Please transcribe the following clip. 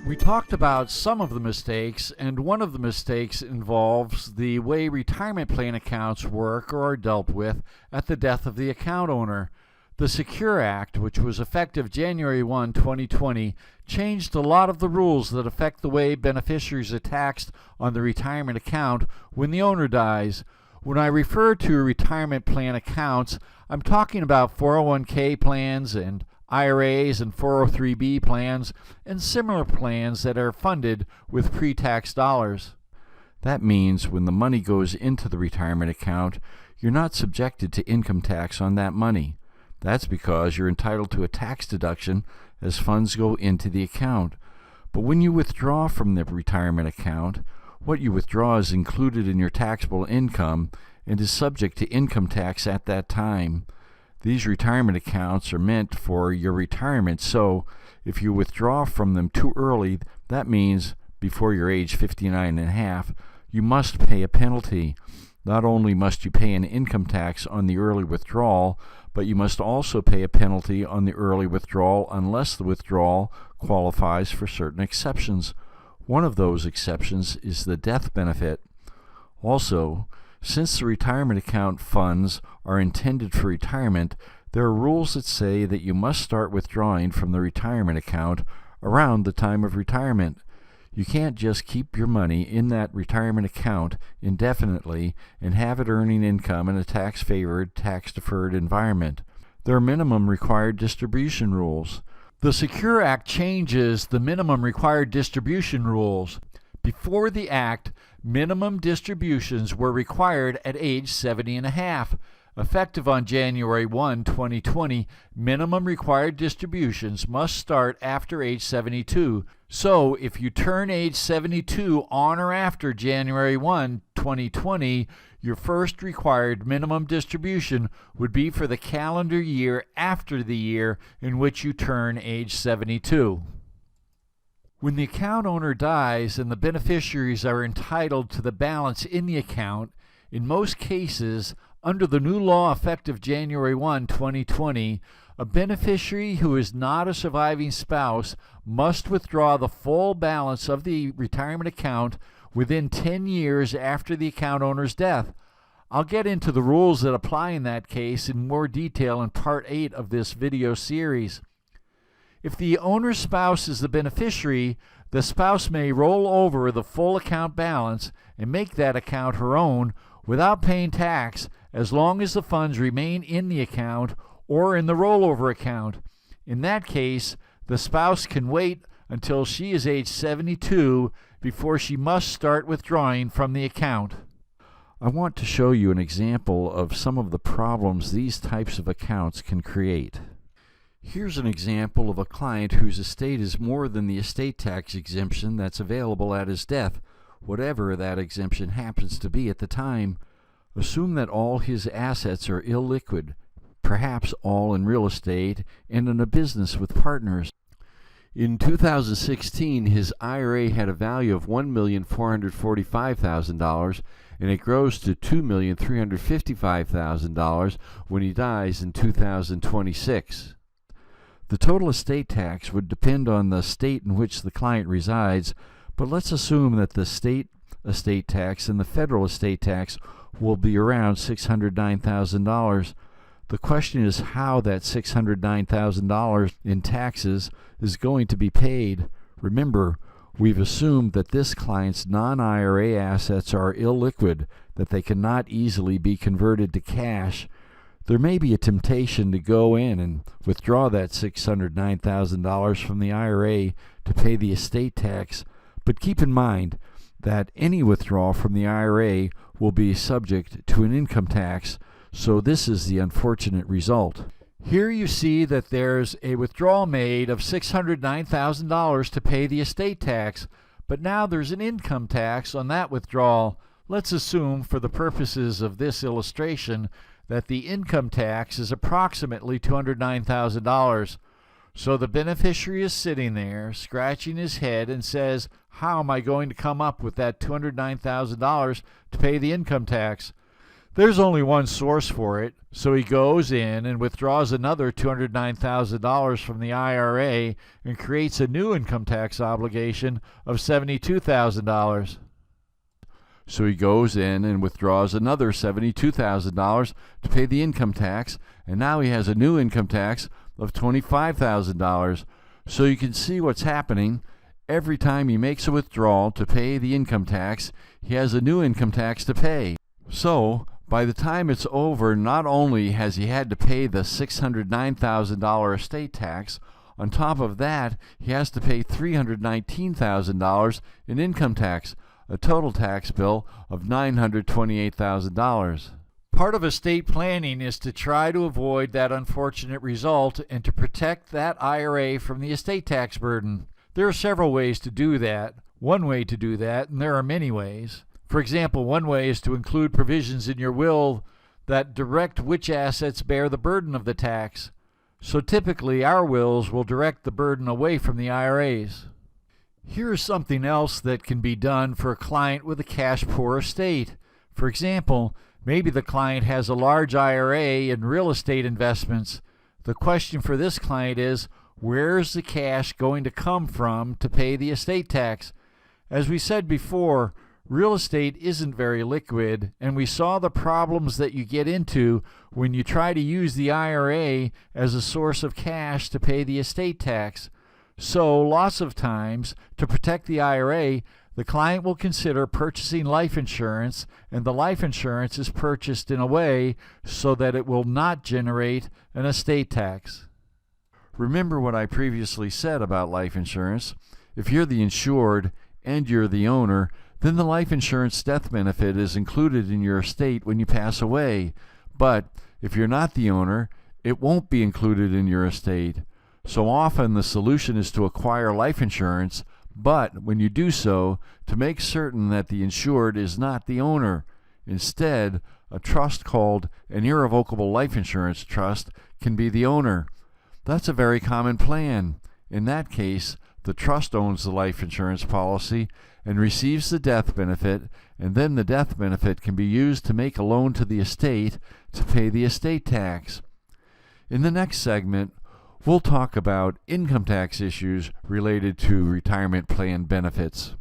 We talked about some of the mistakes, and one of the mistakes involves the way retirement plan accounts work or are dealt with at the death of the account owner. The Secure Act, which was effective January 1, 2020, changed a lot of the rules that affect the way beneficiaries are taxed on the retirement account when the owner dies. When I refer to retirement plan accounts, I'm talking about 401k plans and IRAs and 403b plans and similar plans that are funded with pre-tax dollars. That means when the money goes into the retirement account, you're not subjected to income tax on that money. That's because you're entitled to a tax deduction as funds go into the account. But when you withdraw from the retirement account, what you withdraw is included in your taxable income and is subject to income tax at that time. These retirement accounts are meant for your retirement, so if you withdraw from them too early, that means before you're age 59 and a half, you must pay a penalty. Not only must you pay an income tax on the early withdrawal, but you must also pay a penalty on the early withdrawal unless the withdrawal qualifies for certain exceptions. One of those exceptions is the death benefit. Also, since the retirement account funds are intended for retirement, there are rules that say that you must start withdrawing from the retirement account around the time of retirement. You can't just keep your money in that retirement account indefinitely and have it earning income in a tax-favored, tax-deferred environment. There are minimum required distribution rules. The Secure Act changes the minimum required distribution rules. Before the Act, minimum distributions were required at age 70 and a half. Effective on January 1, 2020, minimum required distributions must start after age 72. So, if you turn age 72 on or after January 1, 2020, your first required minimum distribution would be for the calendar year after the year in which you turn age 72. When the account owner dies and the beneficiaries are entitled to the balance in the account, in most cases, under the new law effective January 1, 2020, a beneficiary who is not a surviving spouse must withdraw the full balance of the retirement account within 10 years after the account owner's death. I'll get into the rules that apply in that case in more detail in Part 8 of this video series. If the owner's spouse is the beneficiary, the spouse may roll over the full account balance and make that account her own without paying tax as long as the funds remain in the account or in the rollover account. In that case, the spouse can wait until she is age 72 before she must start withdrawing from the account. I want to show you an example of some of the problems these types of accounts can create. Here's an example of a client whose estate is more than the estate tax exemption that's available at his death, whatever that exemption happens to be at the time. Assume that all his assets are illiquid, perhaps all in real estate and in a business with partners. In 2016, his IRA had a value of $1,445,000, and it grows to $2,355,000 when he dies in 2026. The total estate tax would depend on the state in which the client resides, but let's assume that the state estate tax and the federal estate tax will be around $609,000. The question is how that $609,000 in taxes is going to be paid. Remember, we've assumed that this client's non-IRA assets are illiquid, that they cannot easily be converted to cash. There may be a temptation to go in and withdraw that $609,000 from the IRA to pay the estate tax, but keep in mind that any withdrawal from the IRA will be subject to an income tax, so this is the unfortunate result. Here you see that there's a withdrawal made of $609,000 to pay the estate tax, but now there's an income tax on that withdrawal. Let's assume, for the purposes of this illustration, that the income tax is approximately $209,000. So the beneficiary is sitting there, scratching his head, and says, how am I going to come up with that $209,000 to pay the income tax? There's only one source for it, so he goes in and withdraws another $209,000 from the IRA and creates a new income tax obligation of $72,000. So he goes in and withdraws another $72,000 to pay the income tax, and now he has a new income tax of $25,000. So you can see what's happening. Every time he makes a withdrawal to pay the income tax, he has a new income tax to pay. So by the time it's over, not only has he had to pay the $609,000 estate tax, on top of that, he has to pay $319,000 in income tax, a total tax bill of $928,000. Part of estate planning is to try to avoid that unfortunate result and to protect that IRA from the estate tax burden. There are several ways to do that. One way to do that, and there are many ways. For example, one way is to include provisions in your will that direct which assets bear the burden of the tax. So typically, our wills will direct the burden away from the IRAs. Here is something else that can be done for a client with a cash-poor estate. For example, maybe the client has a large IRA in real estate investments. The question for this client is, where is the cash going to come from to pay the estate tax? As we said before, real estate isn't very liquid, and we saw the problems that you get into when you try to use the IRA as a source of cash to pay the estate tax. So, lots of times, to protect the IRA, the client will consider purchasing life insurance, and the life insurance is purchased in a way so that it will not generate an estate tax. Remember what I previously said about life insurance. If you're the insured and you're the owner, then the life insurance death benefit is included in your estate when you pass away. But if you're not the owner, it won't be included in your estate. So often the solution is to acquire life insurance, but when you do so, to make certain that the insured is not the owner. Instead, a trust called an irrevocable life insurance trust can be the owner. That's a very common plan. In that case, the trust owns the life insurance policy and receives the death benefit, and then the death benefit can be used to make a loan to the estate to pay the estate tax. In the next segment, we'll talk about income tax issues related to retirement plan benefits.